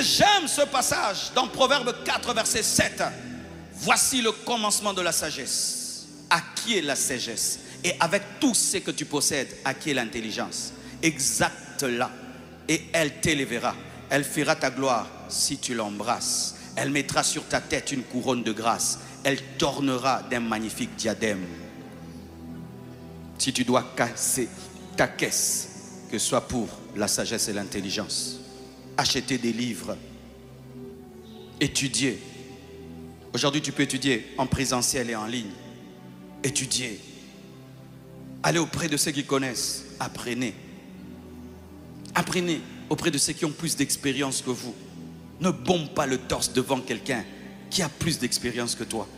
Et j'aime ce passage dans Proverbe 4, verset 7. Voici le commencement de la sagesse. À qui est la sagesse? Et avec tout ce que tu possèdes, à qui est l'intelligence? Exacte-la, et elle t'élèvera. Elle fera ta gloire si tu l'embrasses. Elle mettra sur ta tête une couronne de grâce. Elle t'ornera d'un magnifique diadème. Si tu dois casser ta caisse, que ce soit pour la sagesse et l'intelligence, acheter des livres, étudier. Aujourd'hui, tu peux étudier en présentiel et en ligne. Étudier. Allez auprès de ceux qui connaissent. Apprenez. Apprenez auprès de ceux qui ont plus d'expérience que vous. Ne bombe pas le torse devant quelqu'un qui a plus d'expérience que toi.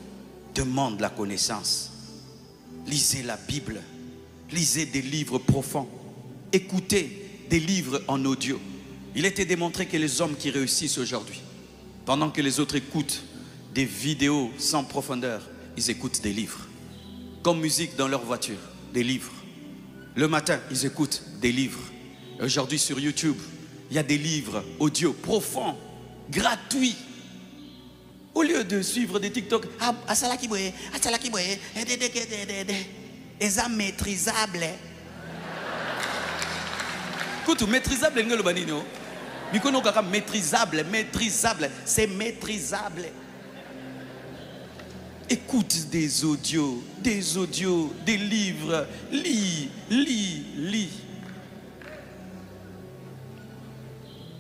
Demande la connaissance. Lisez la Bible. Lisez des livres profonds. Écoutez des livres en audio. Il a été démontré que les hommes qui réussissent aujourd'hui, pendant que les autres écoutent des vidéos sans profondeur, ils écoutent des livres. Comme musique dans leur voiture, des livres. Le matin, ils écoutent des livres. Aujourd'hui sur YouTube, il y a des livres audio profonds, gratuits. Au lieu de suivre des TikTok, maîtrisable. Écoute, maîtrisable, maîtrisable, c'est maîtrisable. Écoute des audios, des livres, lis.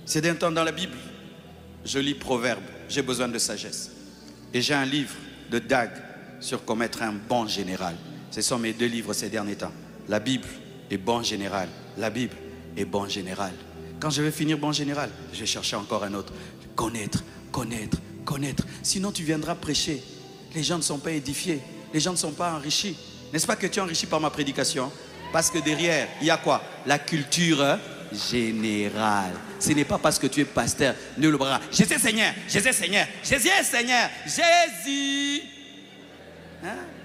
C'est d'un temps dans la Bible, je lis Proverbes, j'ai besoin de sagesse. Et j'ai un livre de Dag sur comment être un bon général. Ce sont mes deux livres ces derniers temps. La Bible et bon général. La Bible et bon général. Quand je vais finir bon général, je vais chercher encore un autre. Connaître. Sinon tu viendras prêcher. Les gens ne sont pas édifiés. Les gens ne sont pas enrichis. N'est-ce pas que tu es enrichi par ma prédication? Parce que derrière, il y a quoi? La culture générale. Ce n'est pas parce que tu es pasteur. Ne le bras. Jésus Seigneur. Jésus.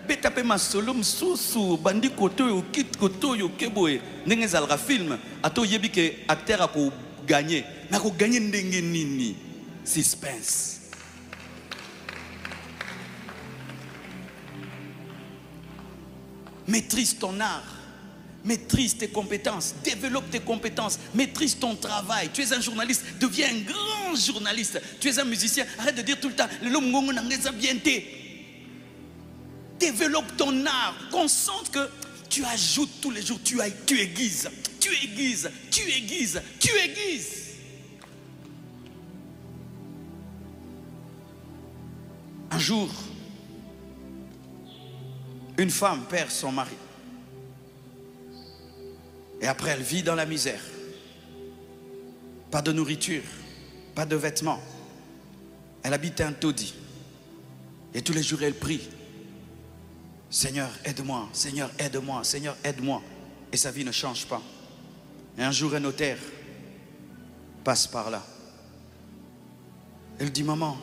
Betape masolo msusu bandi koto yo kit koto yo keboe ndenge zalra film ato yebi ke acteur ako gagner na ko gagner ndenge nini suspense. Maîtrise ton art, maîtrise tes compétences, développe tes compétences, maîtrise ton travail. Tu es un journaliste, deviens un grand journaliste. Tu es un musicien, arrête de dire tout le temps le longongo n'angeza bien té. Développe ton art, consente que tu ajoutes tous les jours, tu aiguises. Un jour, une femme perd son mari. Et après, elle vit dans la misère. Pas de nourriture, pas de vêtements. Elle habite un taudis. Et tous les jours, elle prie. Seigneur, aide-moi, Seigneur, aide-moi, Seigneur, aide-moi. Et sa vie ne change pas. Et un jour, un notaire passe par là. Elle dit, maman,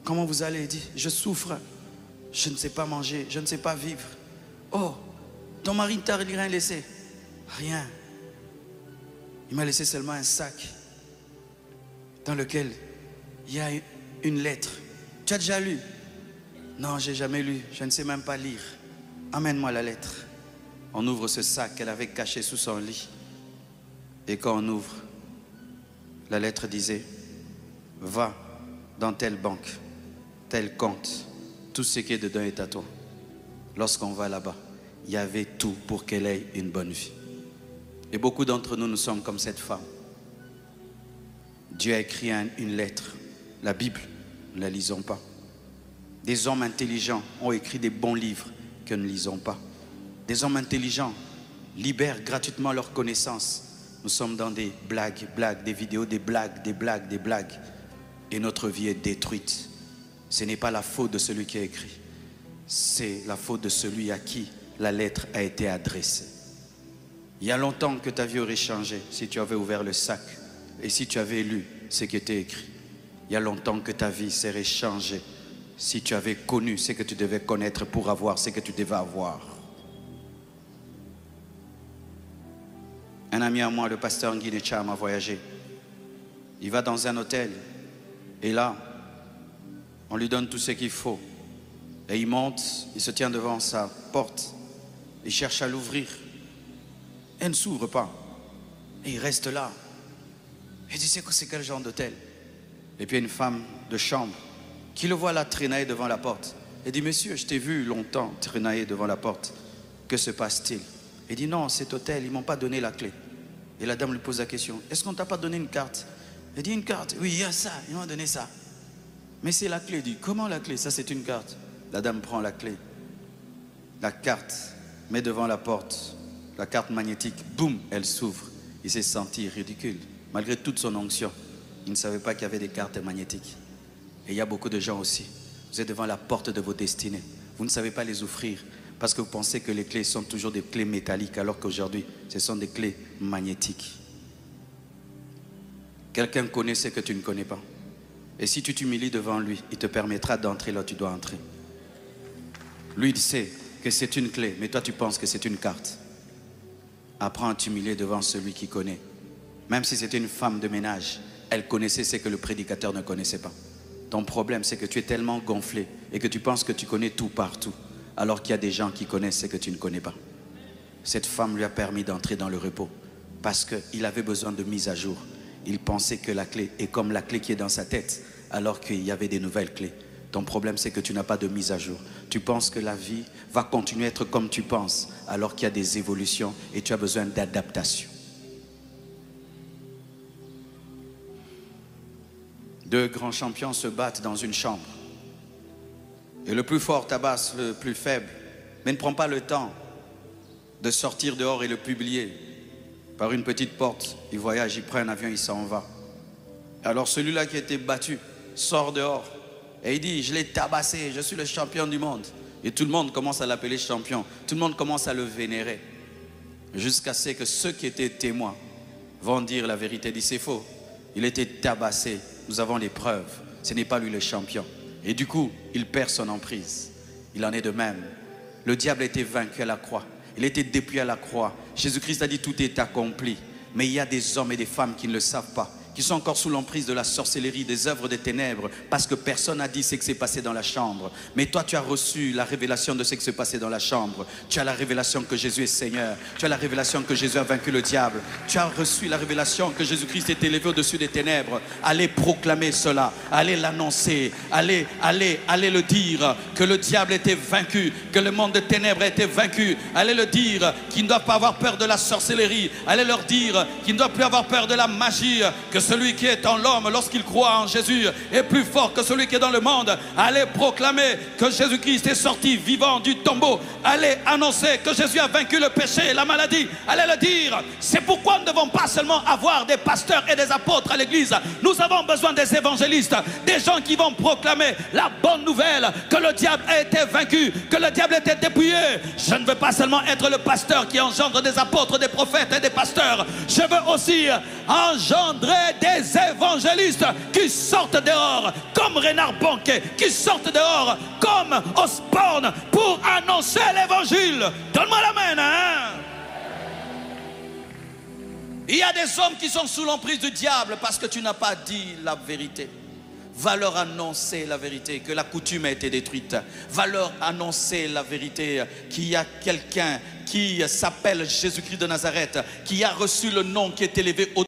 comment vous allez? Elle dit, je souffre. Je ne sais pas manger, je ne sais pas vivre. Oh, ton mari ne t'a rien laissé? Rien. Il m'a laissé seulement un sac dans lequel il y a une lettre. Tu as déjà lu? Non, j'ai jamais lu. Je ne sais même pas lire. Amène-moi la lettre. On ouvre ce sac qu'elle avait caché sous son lit. Et quand on ouvre, la lettre disait, va dans telle banque, tel compte. Tout ce qui est dedans est à toi. Lorsqu'on va là-bas, il y avait tout pour qu'elle ait une bonne vie. Et beaucoup d'entre nous, nous sommes comme cette femme. Dieu a écrit une lettre. La Bible, nous ne la lisons pas. Des hommes intelligents ont écrit des bons livres que nous ne lisons pas. Des hommes intelligents libèrent gratuitement leurs connaissances. Nous sommes dans des blagues, des vidéos, des blagues. Et notre vie est détruite. Ce n'est pas la faute de celui qui a écrit. C'est la faute de celui à qui la lettre a été adressée. Il y a longtemps que ta vie aurait changé si tu avais ouvert le sac et si tu avais lu ce qui était écrit. Il y a longtemps que ta vie serait changée si tu avais connu ce que tu devais connaître pour avoir ce que tu devais avoir. Un ami à moi, le pasteur Nguy Netcham, a voyagé Il va dans un hôtel et là, on lui donne tout ce qu'il faut. Et il monte, il se tient devant sa porte, il cherche à l'ouvrir. Elle ne s'ouvre pas. Et il reste là. Il dit, c'est quel genre d'hôtel? Et puis une femme de chambre qui le voit là traîner devant la porte. Elle dit, monsieur, je t'ai vu longtemps traîner devant la porte. Que se passe-t-il? Il dit, non, cet hôtel, ils ne m'ont pas donné la clé. Et la dame lui pose la question, est-ce qu'on ne t'a pas donné une carte? Elle dit, une carte? Oui, il y a ça, ils m'ont donné ça. Mais c'est la clé. Il dit, comment la clé? Ça, c'est une carte. La dame prend la clé. La carte, met devant la porte. La carte magnétique, boum, elle s'ouvre. Il s'est senti ridicule. Malgré toute son onction, il ne savait pas qu'il y avait des cartes magnétiques. Et il y a beaucoup de gens aussi. Vous êtes devant la porte de vos destinées. Vous ne savez pas les ouvrir parce que vous pensez que les clés sont toujours des clés métalliques alors qu'aujourd'hui, ce sont des clés magnétiques. Quelqu'un connaît ce que tu ne connais pas. Et si tu t'humilies devant lui, il te permettra d'entrer là où tu dois entrer. Lui, il sait que c'est une clé, mais toi, tu penses que c'est une carte. Apprends à t'humilier devant celui qui connaît. Même si c'était une femme de ménage, elle connaissait ce que le prédicateur ne connaissait pas. Ton problème, c'est que tu es tellement gonflé et que tu penses que tu connais tout partout, alors qu'il y a des gens qui connaissent ce que tu ne connais pas. Cette femme lui a permis d'entrer dans le repos parce qu'il avait besoin de mise à jour. Il pensait que la clé est comme la clé qui est dans sa tête, alors qu'il y avait des nouvelles clés. Ton problème, c'est que tu n'as pas de mise à jour. Tu penses que la vie va continuer à être comme tu penses, alors qu'il y a des évolutions et tu as besoin d'adaptation. Deux grands champions se battent dans une chambre. Et le plus fort tabasse le plus faible, mais ne prend pas le temps de sortir dehors et le publier. Par une petite porte, il voyage, il prend un avion, il s'en va. Alors celui-là qui a été battu sort dehors et il dit, je l'ai tabassé, je suis le champion du monde. Et tout le monde commence à l'appeler champion, tout le monde commence à le vénérer. Jusqu'à ce que ceux qui étaient témoins vont dire la vérité. Il dit, c'est faux, il était tabassé, nous avons les preuves, ce n'est pas lui le champion. Et du coup, il perd son emprise. Il en est de même. Le diable a été vaincu à la croix. Il a été dépouillé à la croix. Jésus-Christ a dit tout est accompli. Mais il y a des hommes et des femmes qui ne le savent pas, qui sont encore sous l'emprise de la sorcellerie, des œuvres des ténèbres, parce que personne n'a dit ce qui s'est passé dans la chambre. Mais toi, tu as reçu la révélation de ce qui s'est passé dans la chambre. Tu as la révélation que Jésus est Seigneur. Tu as la révélation que Jésus a vaincu le diable. Tu as reçu la révélation que Jésus-Christ est élevé au-dessus des ténèbres. Allez proclamer cela. Allez l'annoncer. Allez le dire, que le diable était vaincu, que le monde des ténèbres a été vaincu. Allez le dire, qu'ils ne doivent pas avoir peur de la sorcellerie. Allez leur dire qu'ils ne doivent plus avoir peur de la magie, que celui qui est en l'homme lorsqu'il croit en Jésus est plus fort que celui qui est dans le monde. Allez proclamer que Jésus-Christ est sorti vivant du tombeau. Allez annoncer que Jésus a vaincu le péché et la maladie. Allez le dire. C'est pourquoi nous ne devons pas seulement avoir des pasteurs et des apôtres à l'église. Nous avons besoin des évangélistes, des gens qui vont proclamer la bonne nouvelle, que le diable a été vaincu, que le diable a été dépouillé. Je ne veux pas seulement être le pasteur qui engendre des apôtres, des prophètes et des pasteurs. Je veux aussi engendrer des évangélistes qui sortent dehors comme Renard Banquet, qui sortent dehors comme Osborne pour annoncer l'évangile. Donne-moi l'amen, hein? Il y a des hommes qui sont sous l'emprise du diable parce que tu n'as pas dit la vérité. Va leur annoncer la vérité, que la coutume a été détruite. Va leur annoncer la vérité, qu'il y a quelqu'un qui s'appelle Jésus-Christ de Nazareth, qui a reçu le nom qui est élevé au